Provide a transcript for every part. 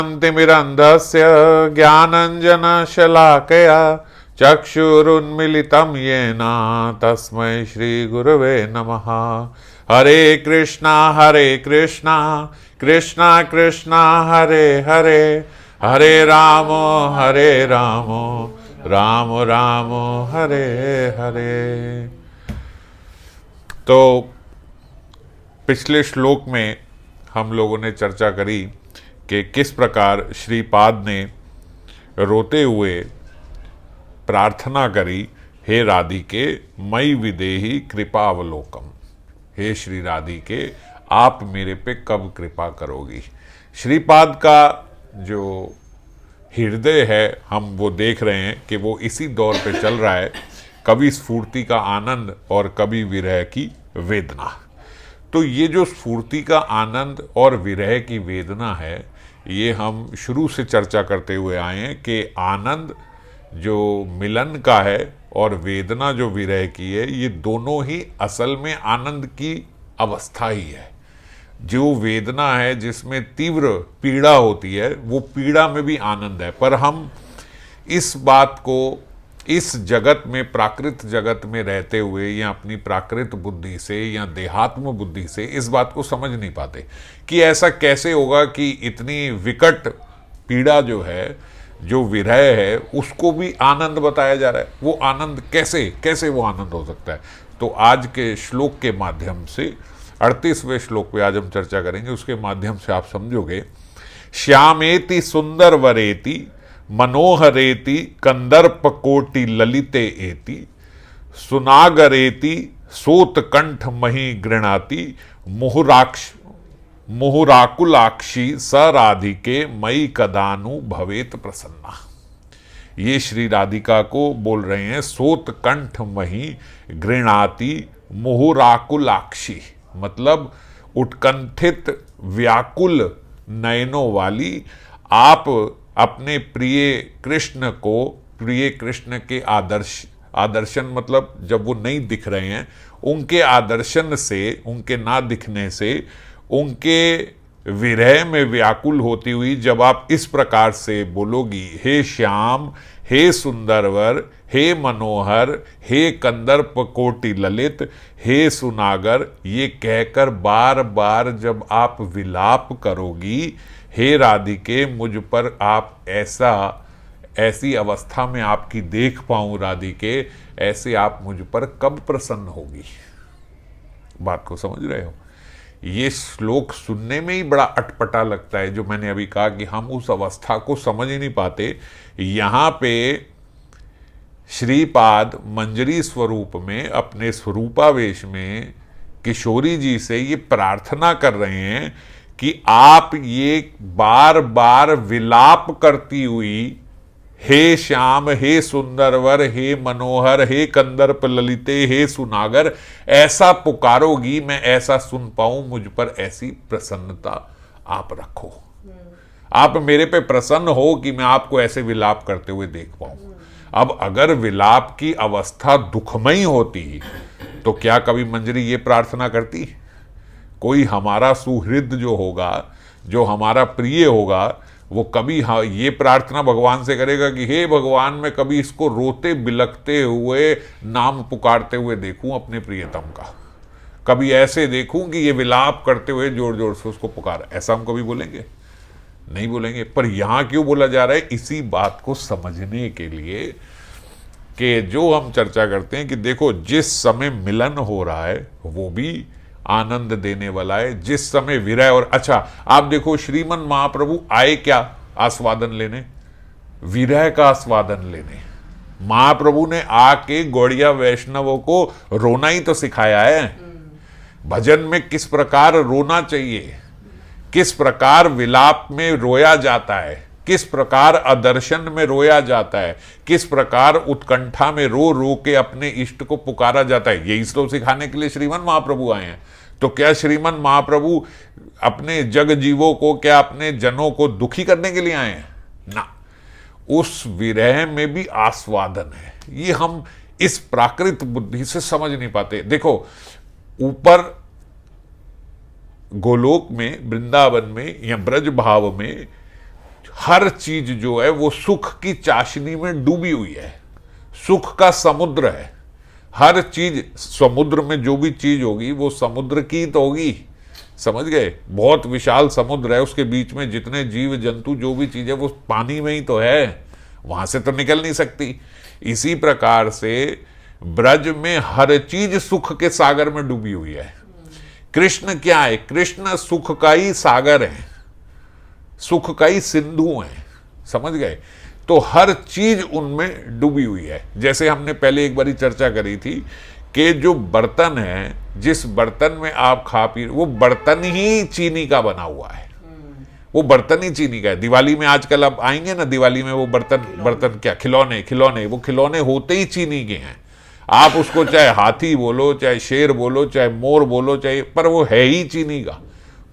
शान्तिमिरन्धस्य ज्ञानञ्जनशलाकया चक्षुरुन्मिलितं येन तस्मै श्रीगुरवे नमः। हरे कृष्णा कृष्णा कृष्णा हरे हरे, हरे राम राम राम हरे हरे। तो पिछले श्लोक में हम लोगों ने चर्चा करी कि किस प्रकार श्रीपाद ने रोते हुए प्रार्थना करी, हे राधिके मयि विदेहि कृपावलोकम, हे श्री राधिके आप मेरे पे कब कृपा करोगी। श्रीपाद का जो हृदय है हम वो देख रहे हैं कि वो इसी दौर पे चल रहा है, कभी स्फूर्ति का आनंद और कभी विरह की वेदना। तो ये जो स्फूर्ति का आनंद और विरह की वेदना है, ये हम शुरू से चर्चा करते हुए आए हैं कि आनंद जो मिलन का है और वेदना जो विरह की है, ये दोनों ही असल में आनंद की अवस्था ही है। जो वेदना है जिसमें तीव्र पीड़ा होती है, वो पीड़ा में भी आनंद है। पर हम इस बात को इस जगत में, प्राकृत जगत में रहते हुए या अपनी प्राकृत बुद्धि से या देहात्म बुद्धि से इस बात को समझ नहीं पाते कि ऐसा कैसे होगा कि इतनी विकट पीड़ा जो है, जो विरह है, उसको भी आनंद बताया जा रहा है। वो आनंद कैसे वो आनंद हो सकता है। तो आज के श्लोक के माध्यम से 38वें श्लोक पे आज हम चर्चा करेंगे, उसके माध्यम से आप समझोगे। श्यामेति सुंदर वरेति मनोहरेति कंदर्प कोटि ललिते एति, सुनागरेति सोतकंठ मही गृणाति, मुहुराकुलाक्षी स राधिके मई कदानु भवेत प्रसन्ना। ये श्री राधिका को बोल रहे हैं। सोतकंठ मही गृणाति मुहुराकुलाक्षी, मतलब उत्कंठित व्याकुल नयनों वाली। आप अपने प्रिय कृष्ण के आदर्शन मतलब जब वो नहीं दिख रहे हैं, उनके आदर्शन से, उनके ना दिखने से, उनके विरह में व्याकुल होती हुई जब आप इस प्रकार से बोलोगी, हे श्याम, हे सुंदरवर, हे मनोहर, हे कंदर्प कोटि ललित, हे सुनागर, ये कहकर बार बार जब आप विलाप करोगी, हे राधिके मुझ पर आप ऐसी अवस्था में आपकी देख पाऊं राधिके, ऐसे आप मुझ पर कब प्रसन्न होगी। बात को समझ रहे हो। ये श्लोक सुनने में ही बड़ा अटपटा लगता है, जो मैंने अभी कहा कि हम उस अवस्था को समझ ही नहीं पाते। यहां पे श्रीपाद मंजरी स्वरूप में, अपने स्वरूपावेश में किशोरी जी से ये प्रार्थना कर रहे हैं कि आप ये बार बार विलाप करती हुई, हे श्याम, हे सुंदरवर, हे मनोहर, हे कंदर्प ललिते, हे सुनागर, ऐसा पुकारोगी, मैं ऐसा सुन पाऊं, मुझ पर ऐसी प्रसन्नता आप रखो। आप मेरे पे प्रसन्न हो कि मैं आपको ऐसे विलाप करते हुए देख पाऊं। अब अगर विलाप की अवस्था दुखमयी होती तो क्या कभी मंजरी ये प्रार्थना करती? कोई हमारा सुहृद जो होगा, जो हमारा प्रिय होगा, वो कभी ये प्रार्थना भगवान से करेगा कि हे भगवान, मैं कभी इसको रोते बिलखते हुए, नाम पुकारते हुए देखूं अपने प्रियतम का, कभी ऐसे देखूं कि ये विलाप करते हुए जोर जोर से उसको पुकार। ऐसा हम कभी बोलेंगे? नहीं बोलेंगे। पर यहां क्यों बोला जा रहा है? इसी बात को समझने के लिए कि जो हम चर्चा करते हैं कि देखो, जिस समय मिलन हो रहा है वो भी आनंद देने वाला है, जिस समय विरह। और अच्छा, आप देखो, श्रीमन महाप्रभु आए क्या आस्वादन लेने? विरह का आस्वादन लेने। महाप्रभु ने आके गौड़िया वैष्णवों को रोना ही तो सिखाया है। भजन में किस प्रकार रोना चाहिए, किस प्रकार विलाप में रोया जाता है, किस प्रकार अदर्शन में रोया जाता है, किस प्रकार उत्कंठा में रो रो के अपने इष्ट को पुकारा जाता है, यही तो सिखाने के लिए श्रीमन महाप्रभु आए हैं। तो क्या श्रीमन महाप्रभु अपने जग जीवों को, क्या अपने जनों को दुखी करने के लिए आए हैं? ना, उस विरह में भी आस्वादन है। ये हम इस प्राकृत बुद्धि से समझ नहीं पाते। देखो, ऊपर गोलोक में, वृंदावन में या ब्रज भाव में हर चीज जो है वो सुख की चाशनी में डूबी हुई है, सुख का समुद्र है। हर चीज, समुद्र में जो भी चीज होगी वो समुद्र की तो होगी, समझ गए? बहुत विशाल समुद्र है, उसके बीच में जितने जीव जंतु जो भी चीज है वो पानी में ही तो है, वहां से तो निकल नहीं सकती। इसी प्रकार से ब्रज में हर चीज सुख के सागर में डूबी हुई है। कृष्ण क्या है? कृष्ण सुख का ही सागर है, सुख का ही सिंधु है, समझ गए? तो हर चीज उनमें डूबी हुई है। जैसे हमने पहले एक बारी चर्चा करी थी कि जो बर्तन है, जिस बर्तन में आप खा पी, वो बर्तन ही चीनी का बना हुआ है, वो बर्तन ही चीनी का है। दिवाली में आजकल आप आएंगे ना, दिवाली में वो बर्तन क्या, खिलौने, वो खिलौने होते ही चीनी के हैं। आप उसको चाहे हाथी बोलो, चाहे शेर बोलो, चाहे मोर बोलो, चाहे, पर वो है ही चीनी का,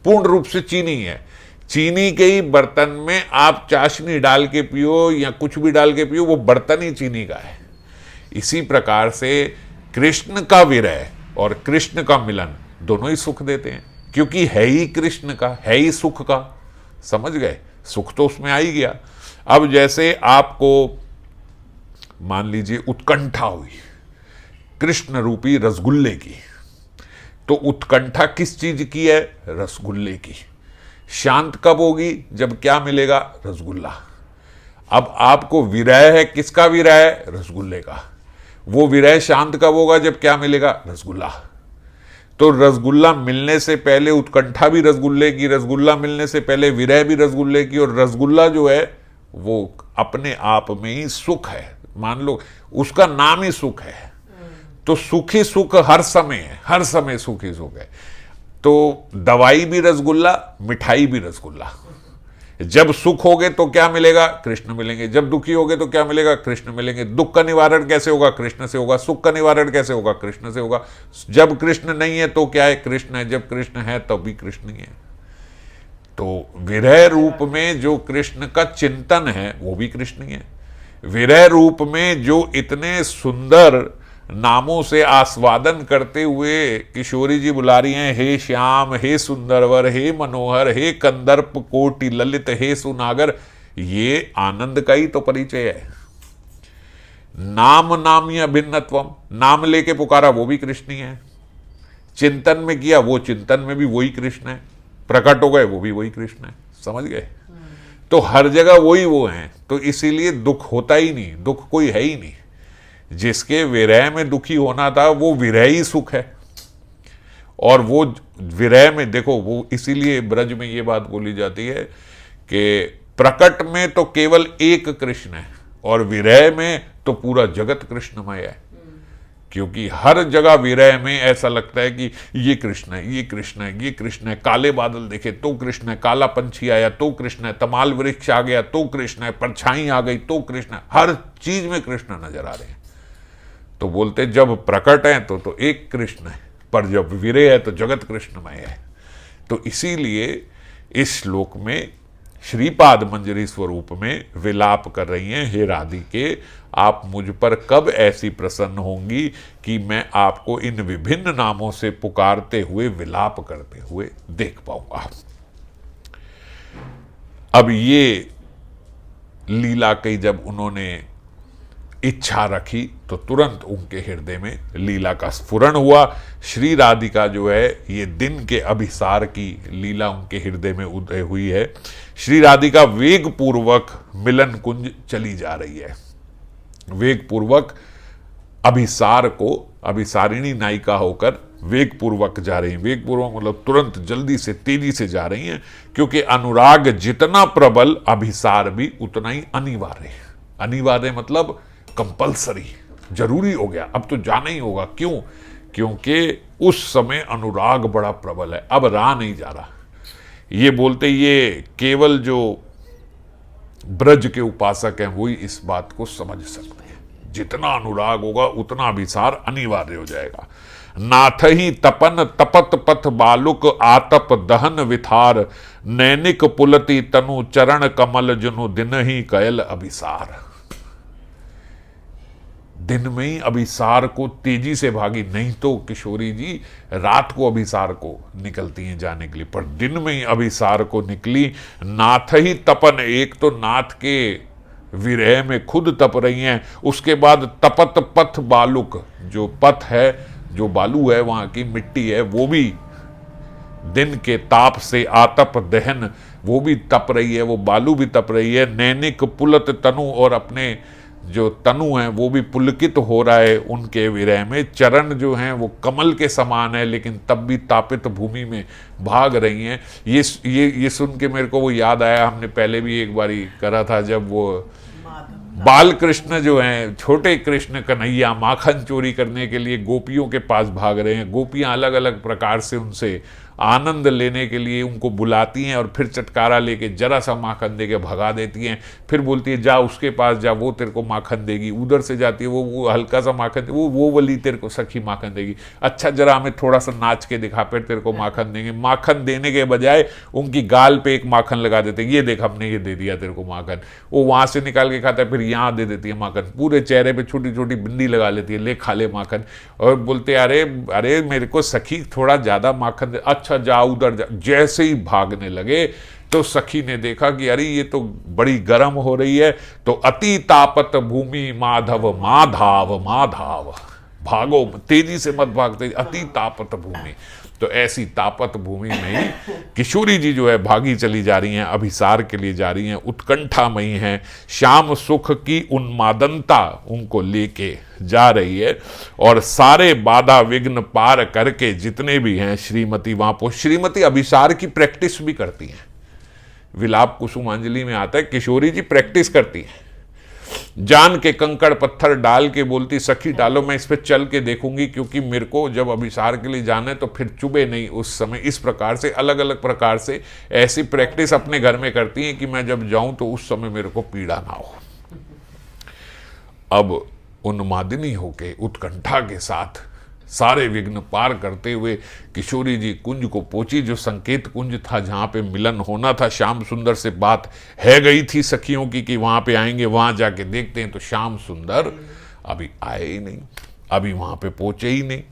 पूर्ण रूप से चीनी है। चीनी के ही बर्तन में आप चाशनी डाल के पियो या कुछ भी डाल के पियो, वो बर्तन ही चीनी का है। इसी प्रकार से कृष्ण का विरह और कृष्ण का मिलन दोनों ही सुख देते हैं, क्योंकि है ही कृष्ण का, है ही सुख का, समझ गए? सुख तो उसमें आ ही गया। अब जैसे आपको मान लीजिए उत्कंठा हुई कृष्ण रूपी रसगुल्ले की, तो उत्कंठा किस चीज की है? रसगुल्ले की। शांत कब होगी? जब क्या मिलेगा? रसगुल्ला। अब आपको विरह है, किसका विरह है? रसगुल्ले का। वो विरह शांत कब होगा? जब क्या मिलेगा? रसगुल्ला। तो रसगुल्ला मिलने से पहले उत्कंठा भी रसगुल्ले की, रसगुल्ला मिलने से पहले विरह भी रसगुल्ले की, और रसगुल्ला जो है वो अपने आप में ही सुख है। मान लो उसका नाम ही सुख है, तो सुख ही सुख हर समय है, हर समय सुख ही सुख है। तो दवाई भी रसगुल्ला, मिठाई भी रसगुल्ला। जब सुख होगे तो क्या मिलेगा? कृष्ण मिलेंगे। जब दुखी होगे तो क्या मिलेगा? कृष्ण मिलेंगे। दुख का निवारण कैसे होगा? कृष्ण से होगा। सुख का निवारण कैसे होगा? कृष्ण से होगा। जब कृष्ण नहीं है तो क्या है? कृष्ण है। जब कृष्ण है तब भी कृष्ण ही है। तो विरह रूप में जो कृष्ण का चिंतन है वो भी कृष्ण ही है। विरह रूप में जो इतने सुंदर नामों से आस्वादन करते हुए किशोरी जी बुला रही हैं, हे श्याम, हे सुंदरवर, हे मनोहर, हे कंदर्प कोटि ललित, हे सुनागर, ये आनंद का ही तो परिचय है। नाम नामी अभिन्नत्वम, नाम लेके पुकारा वो भी कृष्ण ही है। चिंतन में किया, वो चिंतन में भी वही कृष्ण है। प्रकट हो गए, वो भी वही कृष्ण है। समझ गए? तो हर जगह वही वो हैं। तो इसीलिए दुख होता ही नहीं, दुख कोई है ही नहीं। जिसके विरह में दुखी होना था वो विरह ही सुख है। और वो विरह में देखो, वो इसीलिए ब्रज में ये बात बोली जाती है कि प्रकट में तो केवल एक कृष्ण है और विरह में तो पूरा जगत कृष्णमय है। क्योंकि हर जगह विरह में ऐसा लगता है कि ये कृष्ण है, ये कृष्ण है, ये कृष्ण है। काले बादल देखे तो कृष्ण है, काला पंछी आया तो कृष्ण है, तमाल वृक्ष आ गया तो कृष्ण है, परछाई आ गई तो कृष्ण है। हर चीज में कृष्ण नजर आ रहे हैं। तो बोलते जब प्रकट है तो एक कृष्ण है, पर जब विरह है तो जगत कृष्णमय है। तो इसीलिए इस श्लोक में श्रीपाद मंजरी स्वरूप में विलाप कर रही हैं, हे राधिके, आप मुझ पर कब ऐसी प्रसन्न होंगी कि मैं आपको इन विभिन्न नामों से पुकारते हुए विलाप करते हुए देख पाऊंगा। अब ये लीला की जब उन्होंने इच्छा रखी तो तुरंत उनके हृदय में लीला का स्फुरण हुआ। श्री राधिका जो है, ये दिन के अभिसार की लीला उनके हृदय में उदय हुई है। श्री राधिका वेग पूर्वक मिलन कुंज चली जा रही है। वेग पूर्वक अभिसार को, अभिसारिणी नायिका होकर वेग पूर्वक जा रही हैं। वेग पूर्वक मतलब तुरंत, जल्दी से, तेजी से जा रही हैं, क्योंकि अनुराग जितना प्रबल, अभिसार भी उतना ही अनिवार्य है। अनिवार्य मतलब कंपल्सरी, जरूरी हो गया, अब तो जाना ही होगा। क्यों? क्योंकि उस समय अनुराग बड़ा प्रबल है, अब रहा नहीं जा रहा। ये बोलते, ये केवल जो ब्रज के उपासक हैं वही इस बात को समझ सकते हैं। जितना अनुराग होगा उतना अभिसार अनिवार्य हो जाएगा। नाथ ही तपन तपत पथ बालुक आतप दहन विथार, नैनिक पुलति तनु चरण कमल जुनु दिन ही कयल अभिसार। दिन में ही अभिसार को तेजी से भागी, नहीं तो किशोरी जी रात को अभिसार को निकलती हैं जाने के लिए, पर दिन में ही अभिसार को निकली। नाथ ही तपन, एक तो नाथ के विरह में खुद तप रही हैं, उसके बाद तपत पथ बालुक, जो पथ है, जो बालू है, वहां की मिट्टी है, वो भी दिन के ताप से आतप दहन, वो भी तप रही है, वो बालू भी तप रही है। नैनिक पुलत तनु, और अपने जो तनु है वो भी पुलकित हो रहा है उनके विरह में। चरण जो हैं वो कमल के समान है, लेकिन तब भी तापित भूमि में भाग रही हैं। ये सुन के मेरे को वो याद आया, हमने पहले भी एक बारी करा था, जब वो बाल कृष्ण जो हैं, छोटे कृष्ण कन्हैया माखन चोरी करने के लिए गोपियों के पास भाग रहे हैं। गोपियां अलग अलग प्रकार से उनसे आनंद लेने के लिए उनको बुलाती हैं, और फिर चटकारा लेके जरा सा माखन दे के भगा देती हैं। फिर बोलती है जा उसके पास जा, वो तेरे को माखन देगी। उधर से जाती है, वो हल्का सा माखन, वो वाली तेरे को सखी माखन देगी। अच्छा जरा हमें थोड़ा सा नाच के दिखा, फिर तेरे को माखन देंगे। माखन देने के बजाय उनकी गाल पे एक माखन लगा देते, ये देख हमने ये दे दिया तेरे को माखन। वो वहां से निकाल के खाता है, फिर यहाँ दे देती है माखन। पूरे चेहरे पे छोटी छोटी बिंदी लगा लेती है, ले खा ले माखन। और बोलते अरे अरे मेरे को सखी थोड़ा ज्यादा माखन दे। अच्छा जा उधर जा। जैसे ही भागने लगे तो सखी ने देखा कि अरे ये तो बड़ी गर्म हो रही है, तो अति तापत भूमि माधव माधाव माधाव, भागो तेजी से मत भागते, अति तापत भूमि। तो ऐसी तापत भूमि में ही किशोरी जी जो है भागी चली जा रही हैं, अभिसार के लिए जा रही हैं, उत्कंठामयी हैं। श्याम सुख की उन्मादनता उनको लेके जा रही है, और सारे बाधा विघ्न पार करके जितने भी हैं श्रीमती वहां पहुंच। श्रीमती अभिसार की प्रैक्टिस भी करती हैं। विलाप कुसुमांजलि में आता है किशोरी जी प्रैक्टिस करती हैं, जान के कंकड़ पत्थर डाल के बोलती सखी डालो, मैं इस पे चल के देखूंगी, क्योंकि मेरे को जब अभिसार के लिए जाना है तो फिर चुभे नहीं उस समय। इस प्रकार से अलग अलग प्रकार से ऐसी प्रैक्टिस अपने घर में करती हैं कि मैं जब जाऊं तो उस समय मेरे को पीड़ा ना हो। अब उन्मादिनी होके उत्कंठा के साथ सारे विघ्न पार करते हुए किशोरी जी कुंज को पहुंची, जो संकेत कुंज था जहां पे मिलन होना था। श्याम सुंदर से बात है गई थी सखियों की कि वहां पे आएंगे, वहां जाके देखते हैं, तो श्याम सुंदर अभी आए ही नहीं, अभी वहां पे पहुंचे ही नहीं।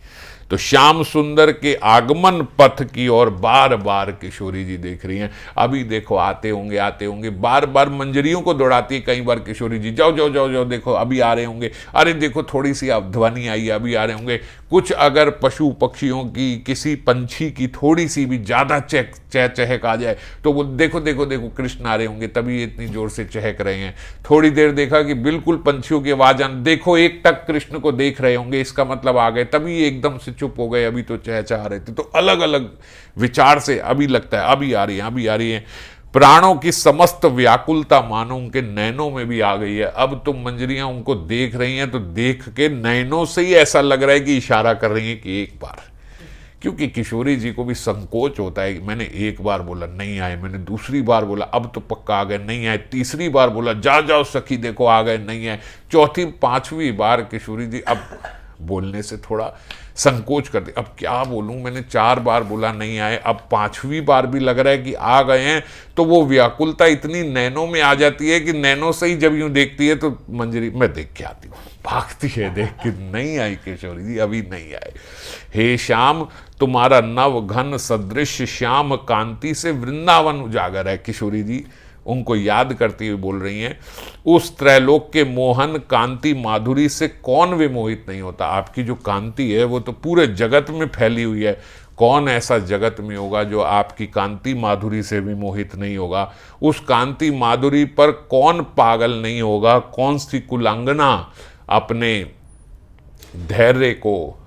तो श्याम सुंदर के आगमन पथ की ओर बार बार किशोरी जी देख रही हैं। अभी देखो आते होंगे आते होंगे, बार बार मंजरियों को दौड़ाती है कई बार किशोरी जी, जाओ जाओ जाओ जाओ, देखो अभी आ रहे होंगे, अरे देखो थोड़ी सी ध्वनि आई है, अभी आ रहे होंगे। कुछ अगर पशु पक्षियों की, किसी पंछी की थोड़ी सी भी ज्यादा चहक आ जाए तो वो देखो देखो देखो कृष्ण आ रहे होंगे, तभी इतनी जोर से चहक रहे हैं। थोड़ी देर देखा कि बिल्कुल पंछियों की आवाज आने, देखो एक टक कृष्ण को देख रहे होंगे, इसका मतलब आ गए, तभी एकदम से चुप हो गए, अभी तो चहचहा रहे थे। तो अलग अलग विचार से अभी लगता है अभी आ रही है, अभी आ रही है। प्राणों की समस्त व्याकुलता मानो उनके नैनों में भी आ गई है। अब तो मंजरियां उनको देख रही हैं तो देख के नैनों से ही ऐसा लग रहा है कि इशारा कर रही हैं कि एक बार, क्योंकि किशोरी जी को भी संकोच होता है। मैंने एक बार बोला नहीं आए, मैंने दूसरी बार बोला अब तो पक्का आ गए, नहीं आए, तीसरी बार बोला जा जाओ सखी देखो आ गए, नहीं आए, चौथी पांचवी बार किशोरी जी अब बोलने से थोड़ा संकोच करते, अब क्या बोलूं, मैंने 4 बार बोला नहीं आए, अब 5वीं बार भी लग रहा है कि आ गए हैं। तो वो व्याकुलता इतनी नैनों में आ जाती है कि नैनों से ही जब यूं देखती है तो मंजरी मैं देख के आती हूँ, भागती है देख के, नहीं आई किशोरी जी अभी नहीं आए। हे श्याम तुम्हारा नव घन सदृश श्याम कांति से वृंदावन उजागर है। किशोरी जी उनको याद करती हुई बोल रही हैं, उस त्रैलोक के मोहन कांति माधुरी से कौन विमोहित नहीं होता। आपकी जो कांति है वो तो पूरे जगत में फैली हुई है, कौन ऐसा जगत में होगा जो आपकी कांति माधुरी से विमोहित नहीं होगा। उस कांति माधुरी पर कौन पागल नहीं होगा, कौन सी कुलांगना अपने धैर्य को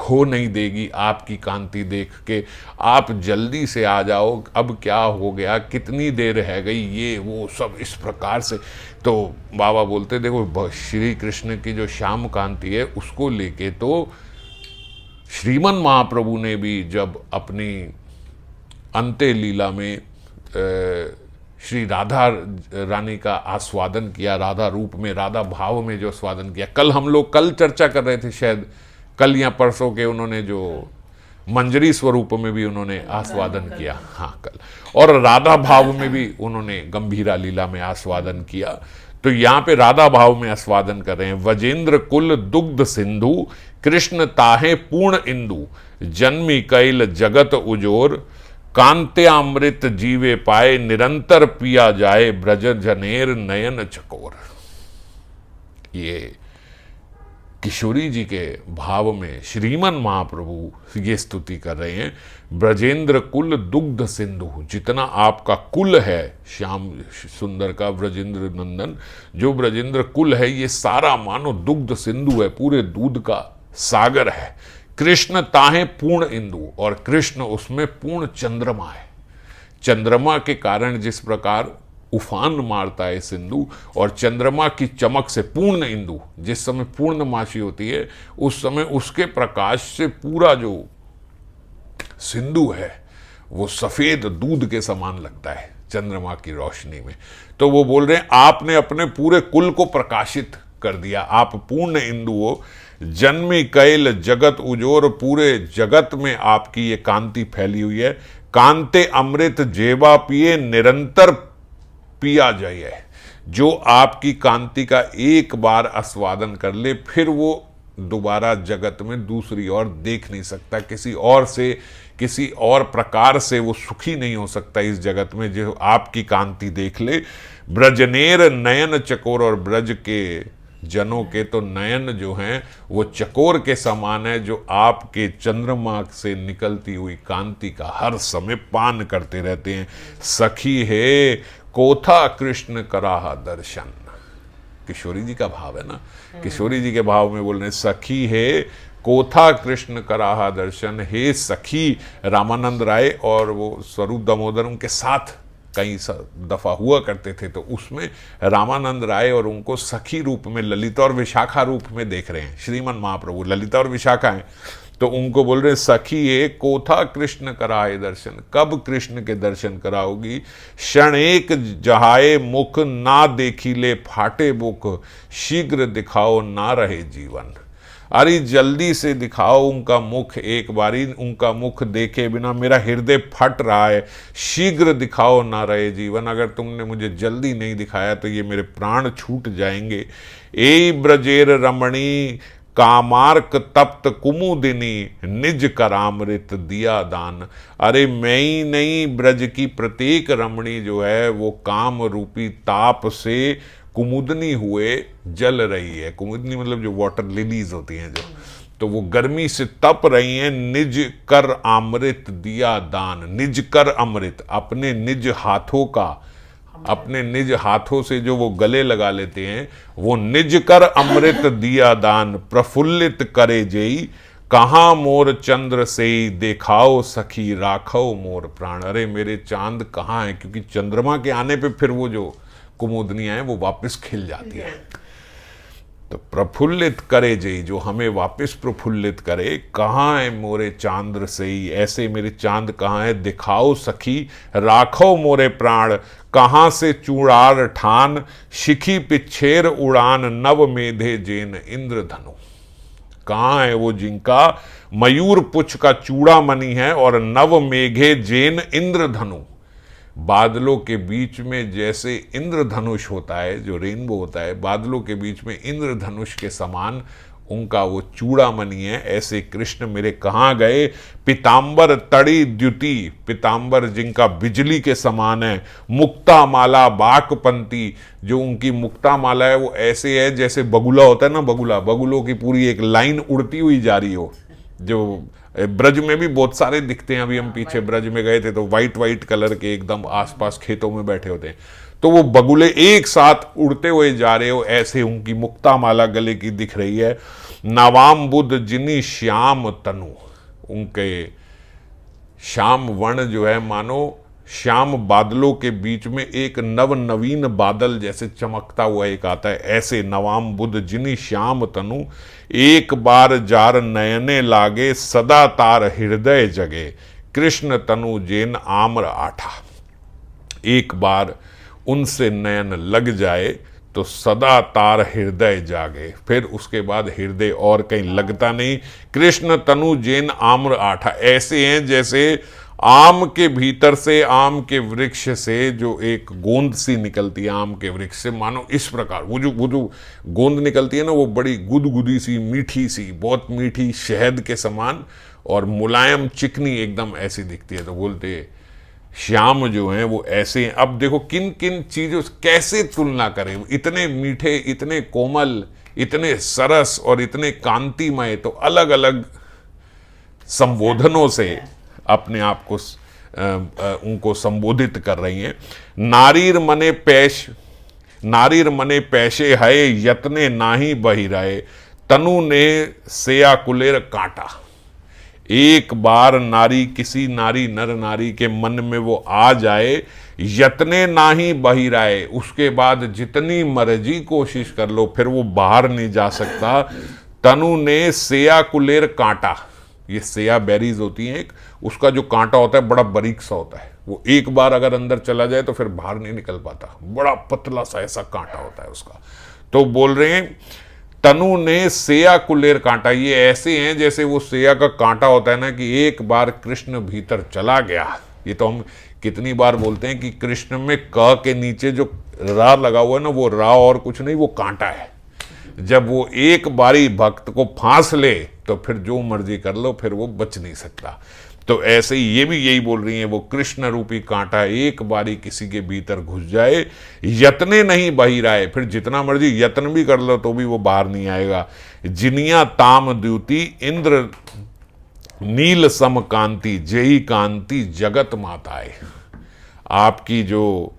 खो नहीं देगी आपकी कांति देख के। आप जल्दी से आ जाओ, अब क्या हो गया, कितनी देर रह गई, ये वो सब इस प्रकार से। तो बाबा बोलते देखो श्री कृष्ण की जो श्याम कांति है उसको लेके तो श्रीमन महाप्रभु ने भी जब अपनी अंत्य लीला में श्री राधा रानी का आस्वादन किया, राधा रूप में, राधा भाव में जो आस्वादन किया, कल चर्चा कर रहे थे शायद, कल या परसों के, उन्होंने जो मंजरी स्वरूप में भी उन्होंने आस्वादन किया, हाँ कल, और राधा भाव में भी उन्होंने गंभीरा लीला में आस्वादन किया। तो यहां पे राधा भाव में आस्वादन कर रहे हैं। वजेंद्र कुल दुग्ध सिंधु, कृष्ण ताहे पूर्ण इंदु, जन्मी कैल जगत उजोर, कांत्यामृत जीवे पाए, निरंतर पिया जाए, ब्रज जनेर नयन चकोर। ये किशोरी जी के भाव में श्रीमन महाप्रभु ये स्तुति कर रहे हैं। ब्रजेंद्र कुल दुग्ध सिंधु, जितना आपका कुल है श्याम सुंदर का, ब्रजेंद्र नंदन जो ब्रजेंद्र कुल है, ये सारा मानो दुग्ध सिंधु है, पूरे दूध का सागर है। कृष्ण ताहे पूर्ण इंदु, और कृष्ण उसमें पूर्ण चंद्रमा है। चंद्रमा के कारण जिस प्रकार उफान मारता है सिंधु, और चंद्रमा की चमक से पूर्ण इंदु, जिस समय पूर्णमासी होती है उस समय उसके प्रकाश से पूरा जो सिंधु है वो सफेद दूध के समान लगता है चंद्रमा की रोशनी में। तो वो बोल रहे हैं आपने अपने पूरे कुल को प्रकाशित कर दिया, आप पूर्ण इंदु हो। जन्मी कैल जगत उजोर, पूरे जगत में आपकी ये कांति फैली हुई है। कांते अमृत जेवा पिए, निरंतर पिया जाए। जो आपकी कांति का एक बार आस्वादन कर ले, फिर वो दोबारा जगत में दूसरी ओर देख नहीं सकता, किसी और से किसी और प्रकार से वो सुखी नहीं हो सकता इस जगत में, जो आपकी कांति देख ले। ब्रजनेर नयन चकोर, और ब्रज के जनों के तो नयन जो हैं वो चकोर के समान है, जो आपके चंद्रमा से निकलती हुई कांति का हर समय पान करते रहते हैं। सखी है कोथा कृष्ण कराहा दर्शन, किशोरी जी का भाव है ना, किशोरी जी के भाव में बोल रहे हैं सखी है कोथा कृष्ण कराहा दर्शन। हे सखी, रामानंद राय और वो स्वरूप दामोदर उनके साथ कई दफा हुआ करते थे, तो उसमें रामानंद राय और उनको सखी रूप में, ललिता और विशाखा रूप में देख रहे हैं। श्रीमन महाप्रभु ललिता और विशाखा हैं, तो उनको बोल रहे हैं सखी ये कोथा कृष्ण कराए दर्शन, कब कृष्ण के दर्शन कराओगी। क्षण एक जहाए मुख, ना देखी ले फाटे बुक, शीघ्र दिखाओ ना रहे जीवन। अरे जल्दी से दिखाओ उनका मुख, एक बारी उनका मुख देखे बिना मेरा हृदय फट रहा है। शीघ्र दिखाओ ना रहे जीवन, अगर तुमने मुझे जल्दी नहीं दिखाया तो ये मेरे प्राण छूट जाएंगे। ए ब्रजेर रमणी कामार्क तप्त कुमुदिनी, निज करामृत दिया दान। अरे मैं ही नहीं, ब्रज की प्रत्येक रमणी जो है वो काम रूपी ताप से कुमुदनी हुए जल रही है। कुमुदनी मतलब जो वाटर लिलीज होती हैं जो, तो वो गर्मी से तप रही हैं। निज कर अमृत दिया दान, निज कर अमृत, अपने निज हाथों का, अपने निज हाथों से जो वो गले लगा लेते हैं, वो निज कर अमृत दिया दान। प्रफुल्लित करे जेई, कहाँ मोर चंद्र से देखाओ सखी, राखो मोर प्राण। अरे मेरे चांद कहाँ हैं, क्योंकि चंद्रमा के आने पे फिर वो जो कुमुदनियां हैं वो वापस खिल जाती हैं। तो प्रफुल्लित करे जई, जो हमें वापस प्रफुल्लित करे। कहाँ है मोरे चांद्र से ही, ऐसे मेरे चांद कहाँ है, दिखाओ सखी राखो मोरे प्राण। कहाँ से चूड़ार ठान, शिखी पिछेर उड़ान, नव मेधे जेन इंद्रधनु। कहाँ है वो जिनका मयूर पुछ का चूड़ा मणि है और नव मेघे जेन इंद्रधनु। बादलों के बीच में जैसे इंद्रधनुष होता है, जो रेनबो होता है, बादलों के बीच में इंद्रधनुष के समान उनका वो चूड़ामणि है। ऐसे कृष्ण मेरे कहाँ गए। पीतांबर तड़ी द्युति, पीतांबर जिनका बिजली के समान है। मुक्ता माला बाकपंती, जो उनकी मुक्ता माला है वो ऐसे है जैसे बगुला होता है ना, बगुला, बगुलों की पूरी एक लाइन उड़ती हुई जा रही हो। जो ब्रज में भी बहुत सारे दिखते हैं, अभी हम पीछे ब्रज में गए थे तो वाइट कलर के एकदम आसपास खेतों में बैठे होते हैं, तो वो बगुले एक साथ उड़ते हुए जा रहे हो, ऐसे उनकी मुक्ता माला गले की दिख रही है। नवाम बुद्ध जिनी श्याम तनु, उनके श्याम वर्ण जो है मानो श्याम बादलों के बीच में एक नव नवीन बादल जैसे चमकता हुआ एक आता है, ऐसे नवाम बुद्ध जिनी श्याम तनु। एक बार जार नयने लागे, सदा तार हृदय जगे, कृष्ण तनु जेन आम्र आठा। एक बार उनसे नयन लग जाए तो सदा तार हृदय जागे, फिर उसके बाद हृदय और कहीं लगता नहीं। कृष्ण तनु जेन आम्र आठा, ऐसे हैं जैसे आम के भीतर से, आम के वृक्ष से जो एक गोंद सी निकलती है आम के वृक्ष से, मानो इस प्रकार वो जो गोंद निकलती है ना, वो बड़ी गुदगुदी सी, मीठी सी, बहुत मीठी, शहद के समान और मुलायम, चिकनी एकदम ऐसी दिखती है। तो बोलते श्याम जो हैं वो ऐसे हैं। अब देखो किन किन चीजों कैसे तुलना करें, इतने मीठे, इतने कोमल, इतने सरस और इतने कांतिमय, तो अलग अलग संबोधनों से अपने आप को उनको संबोधित कर रही हैं। नारीर मने पैशे है, यत्ने नाही बहिराए, तनु ने सेया कुलेर कांटा। एक बार नारी, किसी नारी, नर नारी के मन में वो आ जाए, यत्ने नाही बहिराए, उसके बाद जितनी मर्जी कोशिश कर लो फिर वो बाहर नहीं जा सकता। तनु ने सेया कुलेर कांटा, ये सेया बेरीज होती हैं एक, उसका जो कांटा होता है बड़ा बारीक सा होता है, वो एक बार अगर अंदर चला जाए तो फिर बाहर नहीं निकल पाता, बड़ा पतला सा ऐसा कांटा होता है उसका। तो बोल रहे हैं तनु ने सेया कुलेर कांटा, ये ऐसे हैं जैसे वो सेया का कांटा होता है ना, कि एक बार कृष्ण भीतर चला गया। ये तो हम कितनी बार बोलते हैं कि कृष्ण में क के नीचे जो रा लगा हुआ है ना, वो रा और कुछ नहीं, वो कांटा है। जब वो एक बारी भक्त को फांस ले तो फिर जो मर्जी कर लो, फिर वो बच नहीं सकता। तो ऐसे ही ये भी यही बोल रही हैं, वो कृष्ण रूपी कांटा एक बारी किसी के भीतर घुस जाए, यत्ने नहीं बहिराए, फिर जितना मर्जी यत्न भी कर लो तो भी वो बाहर नहीं आएगा। जिनिया ताम द्युति इंद्र नील सम कांति, जेई कांति जगत माताए। आपकी जो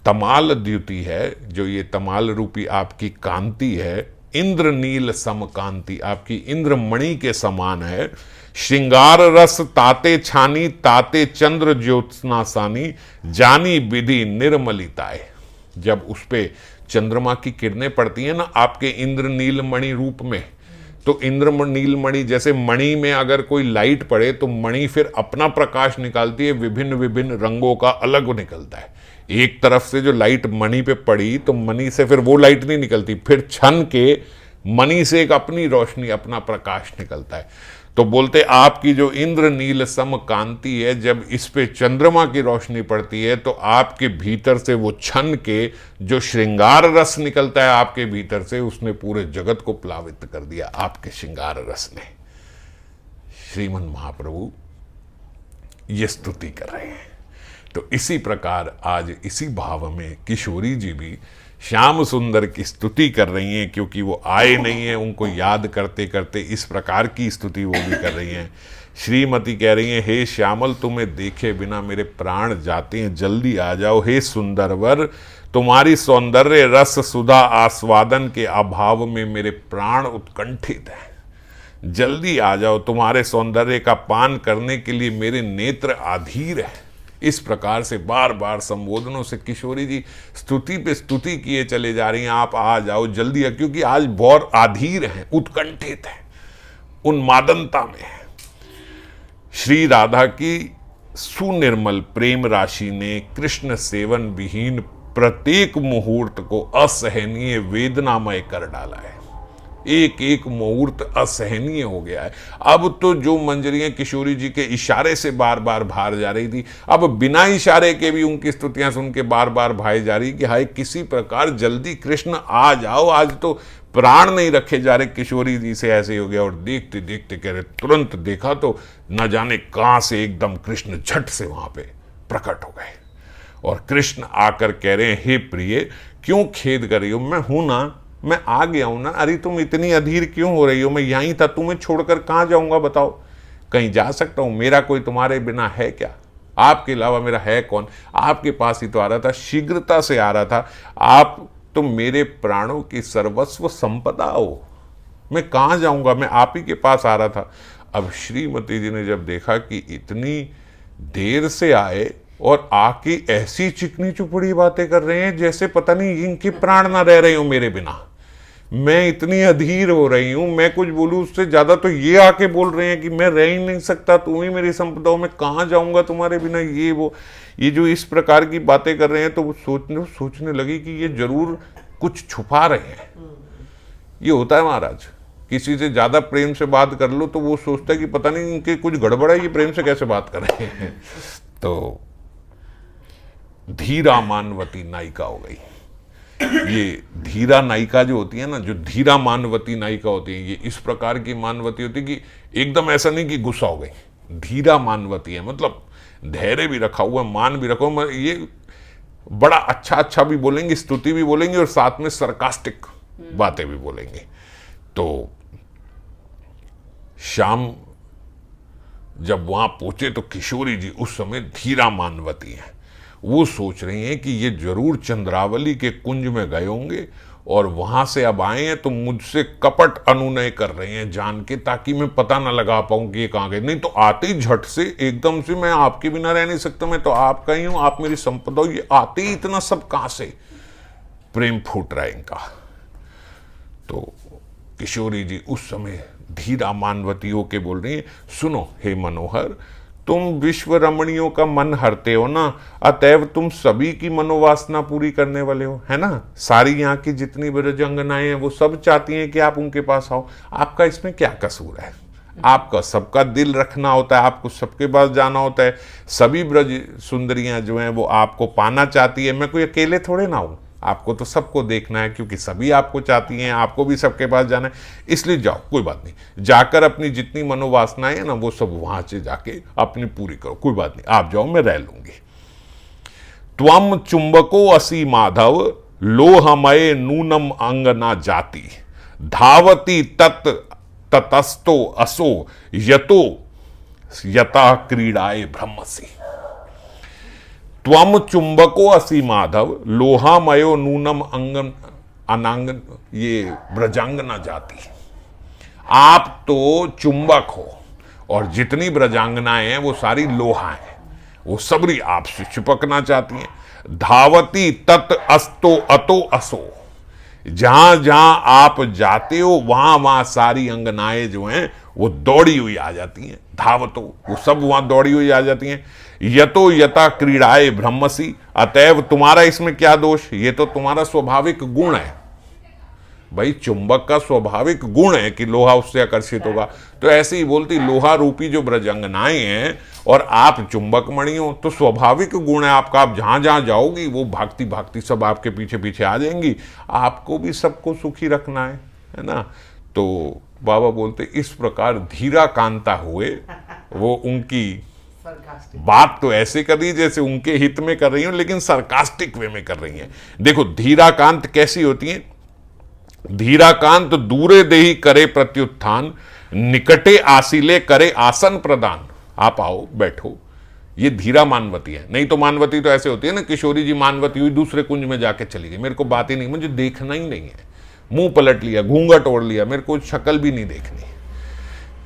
तमाल द्युति है, जो ये तमाल रूपी आपकी कांति है, इंद्र नील सम कांति, आपकी इंद्रमणि के समान है। श्रृंगार रस ताते छानी, ताते चंद्र ज्योत्सनासानी, जानी विधि निर्मलिताए। जब उस पे चंद्रमा की किरणें पड़ती हैं ना आपके इंद्र नीलमणि रूप में, तो इंद्र नीलमणि, जैसे मणि में अगर कोई लाइट पड़े तो मणि फिर अपना प्रकाश निकालती है, विभिन्न विभिन्न रंगों का अलग निकलता है। एक तरफ से जो लाइट मणि पे पड़ी तो मणि से फिर वो लाइट नहीं निकलती, फिर छन के मणि से एक अपनी रोशनी, अपना प्रकाश निकलता है। तो बोलते आपकी जो इंद्र नील सम कांति है, जब इस पे चंद्रमा की रोशनी पड़ती है तो आपके भीतर से वो छन के जो श्रृंगार रस निकलता है आपके भीतर से, उसने पूरे जगत को प्लावित कर दिया आपके श्रृंगार रस ने। श्रीमन महाप्रभु ये स्तुति कर रहे हैं। तो इसी प्रकार आज इसी भाव में किशोरी जी भी श्याम सुंदर की स्तुति कर रही हैं, क्योंकि वो आए नहीं हैं, उनको याद करते करते इस प्रकार की स्तुति वो भी कर रही हैं। श्रीमती कह रही हैं, हे श्यामल तुम्हें देखे बिना मेरे प्राण जाते हैं, जल्दी आ जाओ। हे सुंदरवर तुम्हारी सौंदर्य रस सुधा आस्वादन के अभाव में मेरे प्राण उत्कंठित हैं, जल्दी आ जाओ। तुम्हारे सौंदर्य का पान करने के लिए मेरे नेत्र आधीर हैं। इस प्रकार से बार बार संबोधनों से किशोरी जी स्तुति पे स्तुति किए चले जा रही हैं, आप आ जाओ जल्दी, क्योंकि आज बहुत आधीर हैं, उत्कंठित हैं, उन्मादनता में है। श्री राधा की सुनिर्मल प्रेम राशि ने कृष्ण सेवन विहीन प्रत्येक मुहूर्त को असहनीय वेदनामय कर डाला है। एक एक मुहूर्त असहनीय हो गया है। अब तो जो मंजरियां किशोरी जी के इशारे से बार बार बाहर जा रही थी, अब बिना इशारे के भी उनकी स्तुतियां सुन के बार बार भाई जा रही कि हाय किसी प्रकार जल्दी कृष्ण आ जाओ, आज तो प्राण नहीं रखे जा रहे। किशोरी जी से ऐसे हो गया और देखते देखते कह रहे, तुरंत देखा तो न जाने कहां से एकदम कृष्ण झट से वहां पे प्रकट हो गए। और कृष्ण आकर कह रहे हैं, हे प्रिय क्यों खेद कर रही हो, मैं हूं ना, मैं आ गया हूं ना। अरे तुम इतनी अधीर क्यों हो रही हो, मैं यहीं था, तुम्हें छोड़कर कहां जाऊंगा बताओ, कहीं जा सकता हूं? मेरा कोई तुम्हारे बिना है क्या? आपके अलावा मेरा है कौन? आपके पास ही तो आ रहा था, शीघ्रता से आ रहा था। आप तो मेरे प्राणों की सर्वस्व संपदा हो, मैं कहां जाऊंगा, मैं आप ही के पास आ रहा था। अब श्रीमती जी ने जब देखा कि इतनी देर से आए और आके ऐसी चिकनी चुपड़ी बातें कर रहे हैं जैसे पता नहीं इनके प्राण ना रह रहे हो मेरे बिना, मैं इतनी अधीर हो रही हूं, मैं कुछ बोलूं उससे ज्यादा तो ये आके बोल रहे हैं कि मैं रह ही नहीं सकता, तुम ही मेरी संपदा हो, मैं कहां जाऊंगा तुम्हारे बिना, ये वो, ये जो इस प्रकार की बातें कर रहे हैं। तो वो सोचने लगी कि ये जरूर कुछ छुपा रहे हैं। ये होता है महाराज, किसी से ज्यादा प्रेम से बात कर लो तो वो सोचता है कि पता नहीं इनके कुछ गड़बड़ है, ये प्रेम से कैसे बात कर रहे हैं। तो धीरा मानवती नायिका हो गई। ये धीरा नायिका जो होती है ना, जो धीरा मानवती नायिका होती है, ये इस प्रकार की मानवती होती है कि एकदम ऐसा नहीं कि गुस्सा हो गई, धीरा मानवती है, मतलब धैर्य भी रखा हुआ है, मान भी रखा हुआ, ये बड़ा अच्छा भी बोलेंगे, स्तुति भी बोलेंगे और साथ में सरकास्टिक बातें भी बोलेंगे। तो शाम जब वहां पहुंचे तो किशोरी जी उस समय धीरा मानवती हैं। वो सोच रही हैं कि ये जरूर चंद्रावली के कुंज में गए होंगे और वहां से अब आए हैं तो मुझसे कपट अनुनय कर रहे हैं जान के, ताकि मैं पता ना लगा पाऊं कि ये कहां गए। नहीं तो आते ही झट से एकदम से मैं आपके बिना रह नहीं सकता, मैं तो आपका ही हूं, आप मेरी संपदा हो, ये आते ही इतना सब कहां से प्रेम फूट रहा है इनका। तो किशोरी जी उस समय धीरा मानवती होके बोल रही है, सुनो हे मनोहर, तुम विश्व रमणियों का मन हरते हो ना, अतएव तुम सभी की मनोवासना पूरी करने वाले हो, है ना। सारी यहाँ की जितनी ब्रजांगनाएं हैं वो सब चाहती हैं कि आप उनके पास आओ, आपका इसमें क्या कसूर है। आपका सबका दिल रखना होता है, आपको सबके पास जाना होता है। सभी ब्रज सुंदरियां जो हैं वो आपको पाना चाहती है, मैं कोई अकेले थोड़े ना हूं, आपको तो सबको देखना है क्योंकि सभी आपको चाहती हैं, आपको भी सबके पास जाना है, इसलिए जाओ, कोई बात नहीं, जाकर अपनी जितनी मनोवासनाएं हैं ना वो सब वहां से जाके अपनी पूरी करो, कोई बात नहीं, आप जाओ, मैं रह लूंगी। त्वम चुंबको असि माधव, लोहमय नूनम अंगना जाति, धावती तत् ततस्तो असो यतो यता क्रीड़ाए ब्रह्मसि। त्वम चुंबको असि माधव, लोहामयो नूनम अंगन अनांगन, ये ब्रजांगना जाती। आप तो चुंबक हो और जितनी ब्रजांगनाएं हैं वो सारी लोहा हैं, वो सबरी आपसे चिपकना चाहती हैं। धावती तत् अस्तो अतो असो, जहां जहां आप जाते हो वहां वहां सारी अंगनाएं जो हैं वो दौड़ी हुई आ जाती हैं। धावतो, वो सब वहां दौड़ी हुई आ जाती हैं। यतो यथा क्रीड़ाए ब्रह्मसी, अतएव तुम्हारा इसमें क्या दोष, ये तो तुम्हारा स्वाभाविक गुण है। भाई चुंबक का स्वाभाविक गुण है कि लोहा उससे आकर्षित होगा, तो ऐसे ही बोलती लोहा रूपी जो ब्रजांगनाएं हैं और आप चुंबक मणि हो, तो स्वाभाविक गुण है आपका, आप जहां जहां जाओगी वो भागती भागती सब आपके पीछे पीछे आ जाएंगी, आपको भी सबको सुखी रखना है ना। तो बाबा बोलते इस प्रकार धीरा कांता हुए, वो उनकी बात तो ऐसे कर रही है जैसे उनके हित में कर रही हो, लेकिन सरकास्टिक वे में कर रही हैं। देखो धीराकांत कैसी होती है, धीराकांत दूरे देही करे प्रत्युत्थान, निकटे आसीले करे आसन प्रदान। आप आओ बैठो, ये धीरा मानवती है। नहीं तो मानवती तो ऐसे होती है ना, किशोरी जी मानवती हुई दूसरे कुंज में जाके चली गई, मेरे को बात ही नहीं, मुझे देखना ही नहीं है, मुंह पलट लिया, घूंघट ओढ़ लिया, मेरे को शक्ल भी नहीं देखनी।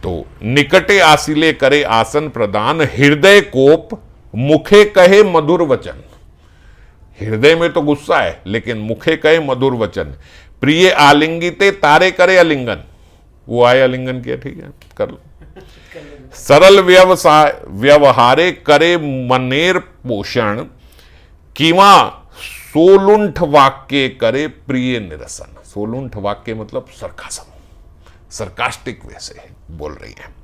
तो निकटे आसीले करे आसन प्रदान, हृदय कोप मुखे कहे मधुर वचन। हृदय में तो गुस्सा है लेकिन मुखे कहे मधुर वचन। प्रिय आलिंगिते तारे करे अलिंगन, वो आए अलिंगन किया, ठीक है कर लो। सरल व्यवहारे करे मनेर पोषण, कीमा सोलुंठ वाक्य करे प्रिय निरसन। सोलुंठ वाक्य मतलब सरकासम, सरकास्टिक वे से बोल रही हैं।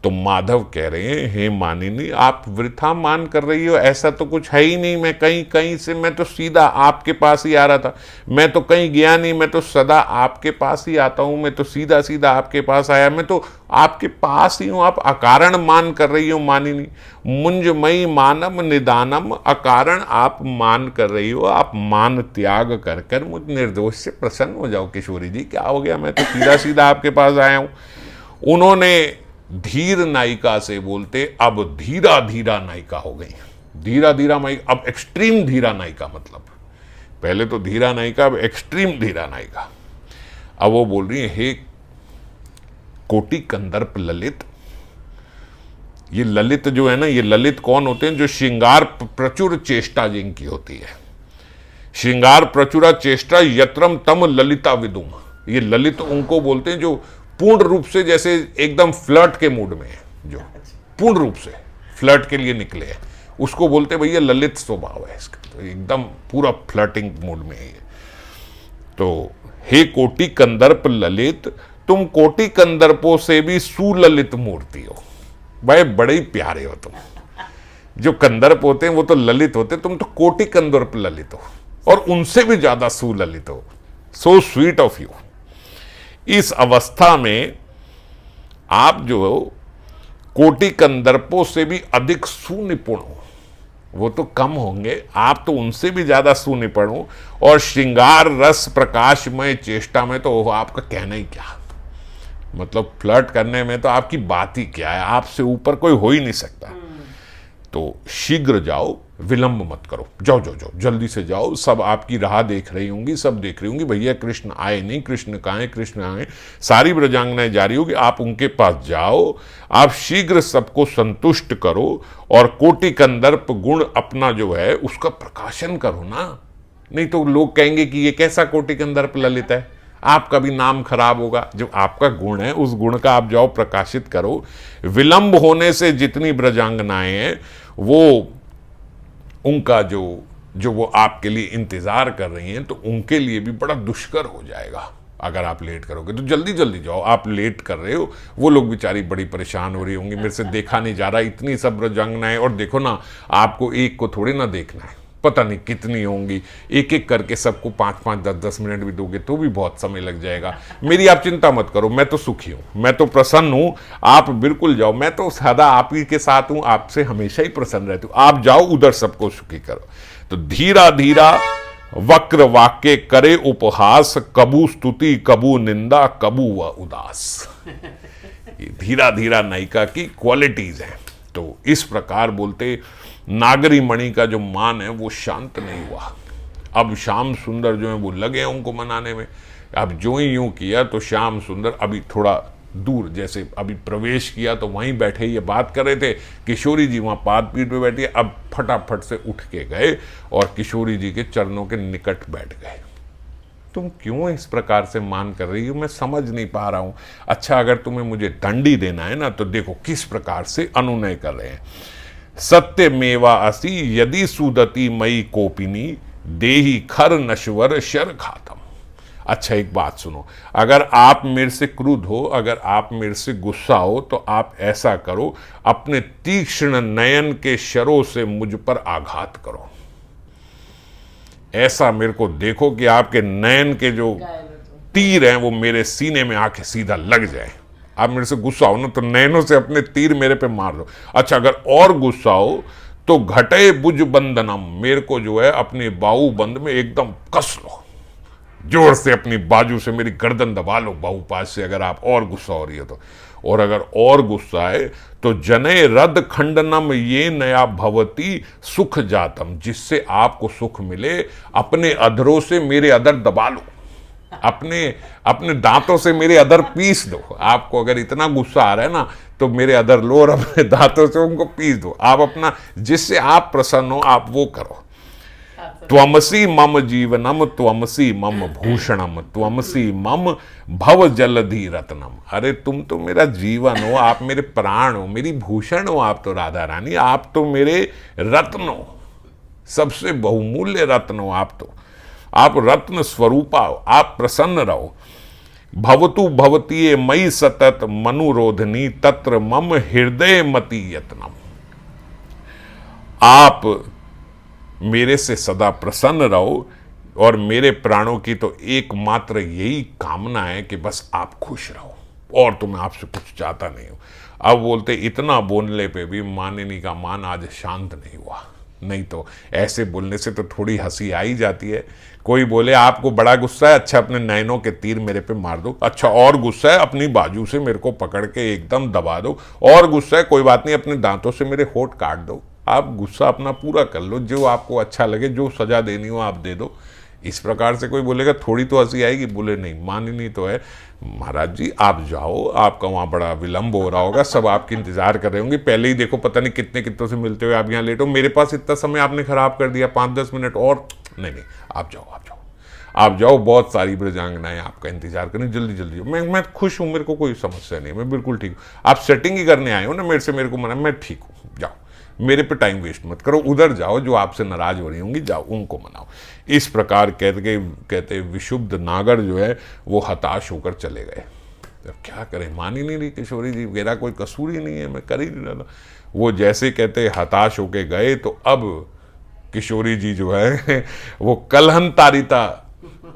तो माधव कह रहे हैं हे मानिनी, आप वृथा मान कर रही हो, ऐसा तो कुछ है ही नहीं, मैं कहीं कहीं से, मैं तो सीधा आपके पास ही आ रहा था, मैं तो कहीं गया नहीं, मैं तो सदा आपके पास ही आता हूं, मैं तो सीधा सीधा आपके पास आया, मैं तो आपके पास ही हूं, आप अकारण मान कर रही हो मानिनी। मुंजमयी मानम निदानम, अकारण आप मान कर रही हो, आप मान त्याग कर कर मुझ निर्दोष से प्रसन्न हो जाओ। किशोरी जी क्या हो गया, मैं तो सीधा सीधा आपके पास आया हूं। उन्होंने धीर नायिका से बोलते अब धीरा धीरा नायिका हो गई, धीरा धीरा नायिका, अब एक्सट्रीम धीरा नायिका, मतलब पहले तो धीरा नायिका, अब एक्सट्रीम धीरा नायिका। अब वो बोल रही है हे कोटि कंदर्प ललित। ये ललित जो है ना, ये ललित कौन होते हैं, जो श्रृंगार प्रचुर चेष्टा जिनकी होती है, श्रृंगार प्रचुरा चेष्टा यत्रम तम ललिता विदुम। ये ललित उनको बोलते हैं जो पूर्ण रूप से जैसे एकदम फ्लर्ट के मूड में है, जो पूर्ण रूप से फ्लर्ट के लिए निकले हैं, उसको बोलते हैं भैया ललित स्वभाव है इसका, तो एकदम पूरा फ्लर्टिंग मूड में है। तो हे कोटि कंदर्प ललित, तुम कोटि कंदर्पों से भी सुललित मूर्ति हो। भाई बड़े ही प्यारे हो तुम। जो कंदर्प होते हैं वो तो ललित होते, तुम तो कोटि कंदर्प ललित हो और उनसे भी ज्यादा सुललित हो। So sweet of you. इस अवस्था में आप जो हो कोटि कंदर्पों से भी अधिक सुनिपुण हो। वो तो कम होंगे, आप तो उनसे भी ज्यादा सुनिपुण हो। और श्रृंगार रस प्रकाशमय चेष्टा में तो आपका कहना ही क्या, मतलब फ्लर्ट करने में तो आपकी बात ही क्या है, आपसे ऊपर कोई हो ही नहीं सकता। तो शीघ्र जाओ, विलंब मत करो, जाओ जाओ जाओ, जल्दी से जाओ। सब आपकी राह देख रही होंगी, सब देख रही होंगी, भैया कृष्ण आए नहीं, कृष्ण कहाँ हैं, कृष्ण आए। सारी ब्रजांगनाएं जा रही होगी, आप उनके पास जाओ, आप शीघ्र सबको संतुष्ट करो और कोटि कंदर्प गुण अपना जो है उसका प्रकाशन करो ना। नहीं तो लोग कहेंगे कि ये कैसा कोटि कंदर्प ललित है, आपका भी नाम खराब होगा। जो आपका गुण है उस गुण का आप जाओ प्रकाशित करो। विलंब होने से जितनी ब्रजांगनाएं हैं वो उनका जो वो आपके लिए इंतजार कर रही हैं, तो उनके लिए भी बड़ा दुष्कर हो जाएगा अगर आप लेट करोगे। तो जल्दी जल्दी जाओ, आप लेट कर रहे हो, वो लोग बेचारी बड़ी परेशान हो रही होंगी, मेरे से देखा नहीं जा रहा, इतनी सब ब्रजांगनाएं। और देखो ना, आपको एक को थोड़ी ना देखना है, पता नहीं कितनी होंगी, एक एक करके सबको 5-5, 10-10 मिनट भी दोगे तो भी बहुत समय लग जाएगा। मेरी आप चिंता मत करो, मैं तो सुखी हूं, मैं तो प्रसन्न हूं, आप बिल्कुल जाओ। मैं तो सदा आप ही के साथ हूं, आपसे हमेशा ही प्रसन्न रहती हूं। आप जाओ उधर सबको सुखी करो। तो धीरा धीरा वक्र वाक्य करे उपहास, कबू स्तुति कबू निंदा कबू व उदास। ये धीरा धीरा नायिका की क्वालिटीज हैं। तो इस प्रकार बोलते नागरी मणि का जो मान है वो शांत नहीं हुआ। अब श्याम सुंदर जो है वो लगे उनको मनाने में। अब जो ही यूं किया तो श्याम सुंदर अभी थोड़ा दूर, जैसे अभी प्रवेश किया तो वहीं बैठे ये बात कर रहे थे, किशोरी जी वहां पाद पीठ पे बैठी है। अब फटाफट से उठ के गए और किशोरी जी के चरणों के निकट बैठ गए। तुम क्यों इस प्रकार से मान कर रही हो, मैं समझ नहीं पा रहा हूं। अच्छा, अगर तुम्हें मुझे दंडी देना है ना, तो देखो किस प्रकार से अनुनय कर रहे हैं। सत्य मेवा असी यदि सुदति मई कोपिनी, देही खर नश्वर शर खातम। अच्छा, एक बात सुनो, अगर आप मेरे से क्रुद्ध हो, अगर आप मेरे से गुस्सा हो, तो आप ऐसा करो, अपने तीक्ष्ण नयन के शरों से मुझ पर आघात करो। ऐसा मेरे को देखो कि आपके नयन के जो तीर हैं वो मेरे सीने में आके सीधा लग जाए। आप मेरे से गुस्सा हो ना, तो नैनों से अपने तीर मेरे पे मार दो। अच्छा, अगर और गुस्सा हो तो घटे बुज बंधनम, मेरे को जो है अपने बाहु बंद में एकदम कस लो, जोर से अपनी बाजू से मेरी गर्दन दबा लो बाहु पास से, अगर आप और गुस्सा हो रही है तो। और अगर और गुस्सा है तो जने रद खंडनम ये नया भवती सुख जातम, जिससे आपको सुख मिले, अपने अधरों से मेरे अधर दबा लो, अपने दांतों से मेरे अधर पीस दो। आपको अगर इतना गुस्सा आ रहा है ना, तो मेरे अधर लो और अपने दांतों से उनको पीस दो। आप अपना, जिससे आप प्रसन्न हो आप वो करो। त्वमसी मम जीवनम त्वमसी मम भूषणम त्वमसी मम भव जलधि रत्नम। अरे तुम तो मेरा जीवन हो, आप मेरे प्राण हो, मेरी भूषण हो, आप तो राधा रानी, आप तो मेरे रत्न हो, सबसे बहुमूल्य रत्न हो आप तो। आप रत्न स्वरूपा हो, आप प्रसन्न रहो। भवतु भवतीये मई सतत मनुरोधनी तत्र मम हृदय मति यत्नम। आप मेरे से सदा प्रसन्न रहो और मेरे प्राणों की तो एकमात्र यही कामना है कि बस आप खुश रहो, और तो मैं आपसे कुछ चाहता नहीं हूं। अब बोलते इतना बोलने पे भी मानिनी का मान आज शांत नहीं हुआ। नहीं तो ऐसे बोलने से तो थोड़ी हंसी आ ही जाती है। कोई बोले आपको बड़ा गुस्सा है, अच्छा अपने नैनों के तीर मेरे पे मार दो। अच्छा, और गुस्सा है, अपनी बाजू से मेरे को पकड़ के एकदम दबा दो। और गुस्सा है, कोई बात नहीं, अपने दांतों से मेरे होठ काट दो। आप गुस्सा अपना पूरा कर लो, जो आपको अच्छा लगे, जो सजा देनी हो आप दे दो। इस प्रकार से कोई बोलेगा थोड़ी तो हंसी आएगी। बोले नहीं, मानिनी तो है, महाराज जी आप जाओ, आपका वहाँ बड़ा विलंब हो रहा होगा, सब आपके इंतजार कर रहे होंगे। पहले ही देखो पता नहीं कितने कितनों से मिलते हुए आप यहाँ लेट हो, मेरे पास इतना समय आपने खराब कर दिया, 5-10 मिनट और। नहीं, आप जाओ, आप जाओ, बहुत सारी ब्रजांगनाएं आपका इंतजार करें, जल्दी जल्दी। मैं खुश हूँ, मेरे को कोई समस्या नहीं, मैं बिल्कुल ठीक हूँ। आप सेटिंग ही करने आए हो ना मेरे से, मेरे को मना, मैं ठीक हूँ, जाओ, मेरे पे टाइम वेस्ट मत करो, उधर जाओ, जो आपसे नाराज हो रही होंगी जाओ, उनको मनाओ। इस प्रकार कहते विशुद्ध नागर जो है वो हताश होकर चले गए। अब क्या करें, मान ही नहीं रही किशोरी जी, मेरा कोई कसूर ही नहीं है, मैं कर ही नहीं रहा। वो जैसे कहते हताश होके गए, तो अब किशोरी जी जो है वो कलहनतारिता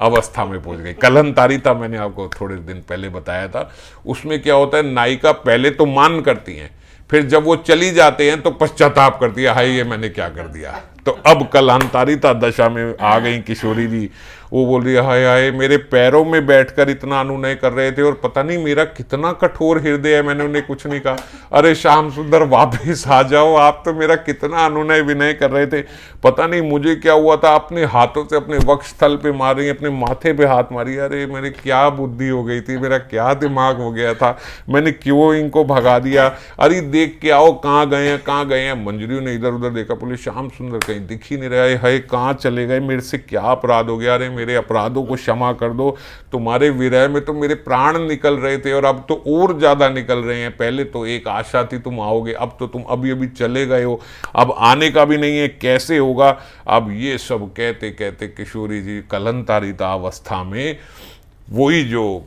अवस्था में पहुंच गई। कलहनतारिता मैंने आपको थोड़े दिन पहले बताया था। उसमें क्या होता है, नायिका पहले तो मान करती हैं, फिर जब वो चली जाते हैं तो पश्चाताप करती है, हाय ये मैंने क्या कर दिया। तो अब कलहनतारिता दशा में आ गई किशोरी जी। वो बोल रही है, हाय हाय मेरे पैरों में बैठकर इतना अनुनय कर रहे थे और पता नहीं मेरा कितना कठोर हृदय है, मैंने उन्हें कुछ नहीं कहा। अरे श्याम सुंदर वापिस आ जाओ, आप तो मेरा कितना अनुनय विनय कर रहे थे, पता नहीं मुझे क्या हुआ था। अपने हाथों से अपने वक्षस्थल पे मार रही, अपने माथे पे हाथ मारी। अरे मेरे क्या बुद्धि हो गई थी, मेरा क्या दिमाग हो गया था, मैंने क्यों इनको भगा दिया। अरे देख के आओ कहाँ गए हैं, कहाँ गए हैं। मंजरी ने इधर उधर देखा, बोले श्याम सुंदर कहीं दिख ही नहीं रहा है, कहाँ चले गए, मेरे से क्या अपराध हो गया। अरे मेरे अपराधों को क्षमा कर दो, तुम्हारे विरह में तो मेरे प्राण निकल रहे थे और अब तो और ज्यादा निकल रहे हैं। पहले तो एक आशा थी तुम आओगे, अब तो तुम अभी अभी चले गए हो, अब आने का भी नहीं है, कैसे होगा। अब ये सब कहते कहते किशोरी जी कलहनतारिता अवस्था में वही जो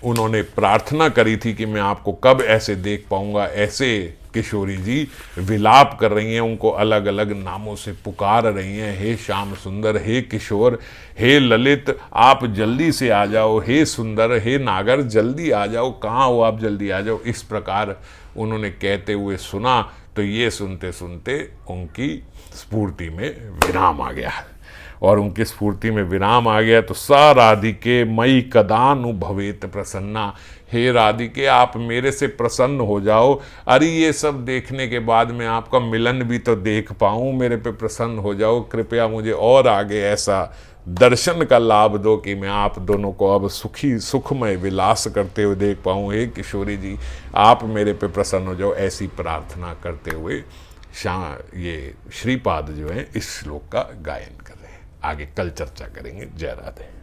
उन्होंने प्रार्थना करी थी कि मैं आपको कब ऐसे देख पाऊंगा, ऐसे किशोरी जी विलाप कर रही हैं, उनको अलग अलग नामों से पुकार रही हैं। हे श्याम सुंदर, हे किशोर, हे ललित, आप जल्दी से आ जाओ, हे सुंदर, हे नागर जल्दी आ जाओ, कहाँ हो आप, जल्दी आ जाओ। इस प्रकार उन्होंने कहते हुए सुना। तो ये सुनते सुनते उनकी स्फूर्ति में विराम आ गया, और उनकी स्फूर्ति में विराम आ गया। तो स राधिके मई कदानु भवेत प्रसन्ना, हे राधिके आप मेरे से प्रसन्न हो जाओ। अरे ये सब देखने के बाद मैं आपका मिलन भी तो देख पाऊँ, मेरे पे प्रसन्न हो जाओ, कृपया मुझे और आगे ऐसा दर्शन का लाभ दो कि मैं आप दोनों को अब सुखी सुखमय विलास करते हुए देख पाऊँ। हे किशोरी जी आप मेरे पे प्रसन्न हो जाओ। ऐसी प्रार्थना करते हुए ये श्रीपाद जो है इस श्लोक का गायन कर रहे हैं। आगे कल चर्चा करेंगे। जय राधे।